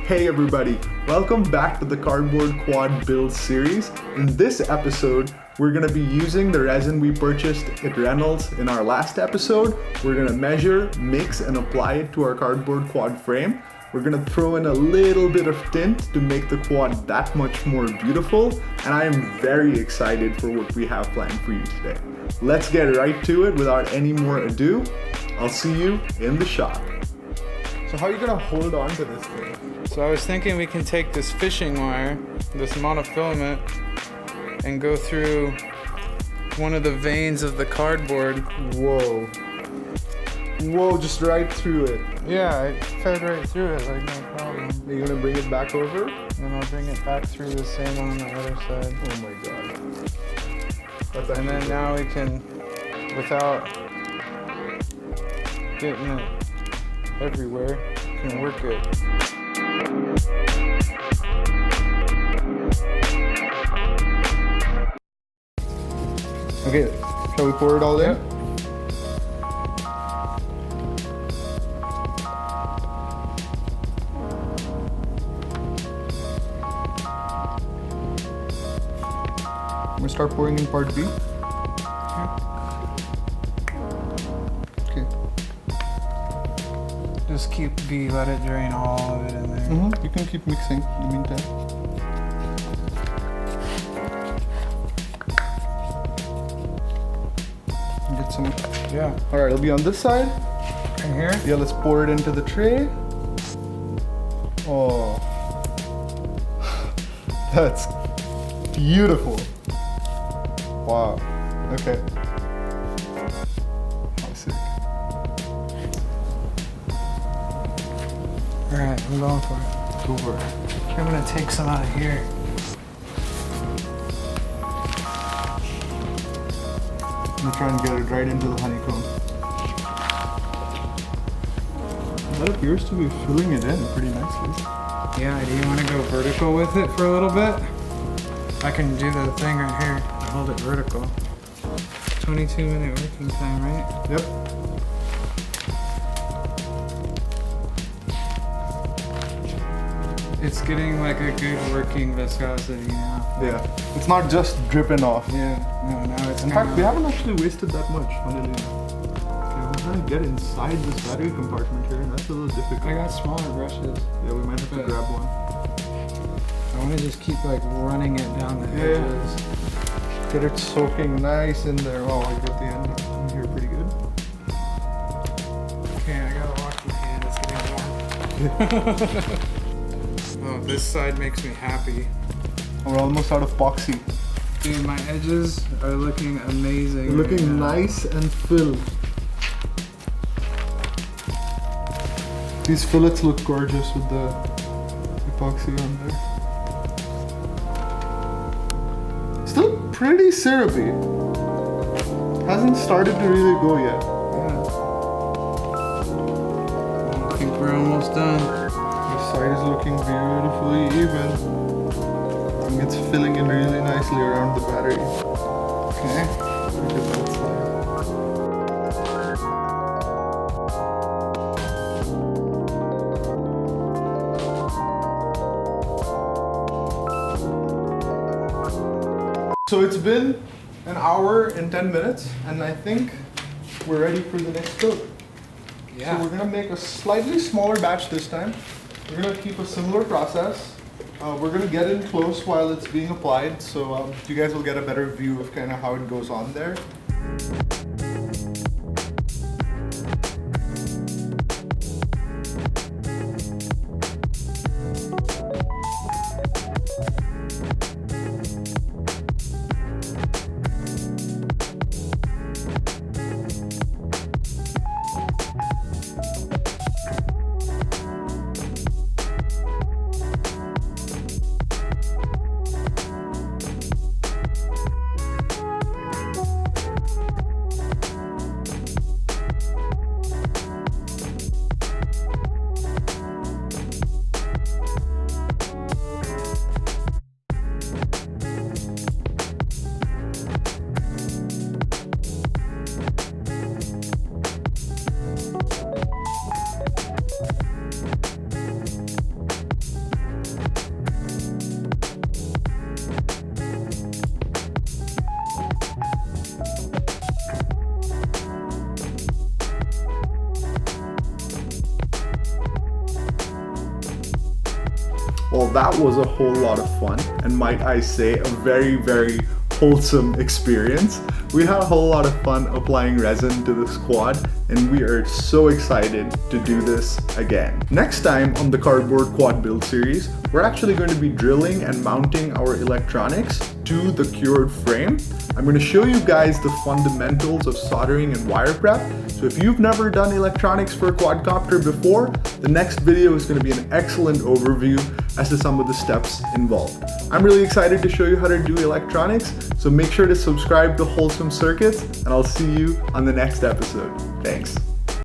Hey everybody, welcome back to the Cardboard Quad build series. In this episode, we're going to be using the resin we purchased at Reynolds in our last episode. We're going to measure, mix, and apply it to our Cardboard Quad frame. We're going to throw in a little bit of tint to make the quad that much more beautiful, and I am very excited for what we have planned for you today. Let's get right to it without any more ado. I'll see you in the shop. So how are you going to hold on to this thing? So I was thinking we can take this fishing wire, this monofilament, and go through one of the veins of the cardboard. Whoa. Whoa, just right through it. Yeah, I fed right through it, like no problem. Are you gonna bring it back over? And I'll bring it back through the same on the other side. Oh my god. And then now we can, without getting it everywhere, can work it. Okay, shall we pour it all in? I'm gonna start pouring in part B. Okay. Just keep B, let it drain all of it in there. You can keep mixing in the meantime. Get some. Yeah. Alright, it'll be on this side. Right here? Yeah, let's pour it into the tray. Oh. That's beautiful. Wow. Okay. How sick. Alright, I'm going for it. Go for it. I'm gonna take some out of here. I'm gonna try and get it right into the honeycomb. That appears to be filling it in pretty nicely. Yeah, do you want to go vertical with it for a little bit? I can do the thing right here. Hold it vertical. 22-minute working time, right? Yep. It's getting like a good working viscosity now. Yeah. It's not just dripping off. Yeah, no, now it's In fact, we haven't actually wasted that much, funnily enough. Okay, I'm trying to get inside this battery compartment here, and that's a little difficult. I got smaller brushes. Yeah, we might have to grab one. I want to just keep like running it down the edges. Get it soaking nice in there. Oh, I got the end in here pretty good. Okay, I gotta wash my hand. It's getting warm. Oh, this side makes me happy. We're almost out of epoxy. Dude, my edges are looking amazing. They're looking nice and filled. These fillets look gorgeous with the epoxy on there. Still pretty syrupy. Hasn't started to really go yet. Yeah. I think we're almost done. This side is looking beautifully even. I think it's filling in really nicely around the battery. Okay. Look at that side. So it's been an hour and 10 minutes, and I think we're ready for the next coat. Yeah. So we're gonna make a slightly smaller batch this time. We're gonna keep a similar process. We're gonna get in close while it's being applied, so you guys will get a better view of kind of how it goes on there. Well, that was a whole lot of fun, and might I say, a very, very wholesome experience. We had a whole lot of fun applying resin to this quad, and we are so excited to do this again. Next time on the Cardboard Quad build series, we're actually going to be drilling and mounting our electronics to the cured frame. I'm going to show you guys the fundamentals of soldering and wire prep. So if you've never done electronics for a quadcopter before, the next video is going to be an excellent overview as to some of the steps involved. I'm really excited to show you how to do electronics, so make sure to subscribe to Wholesome Circuits, and I'll see you on the next episode. Thanks.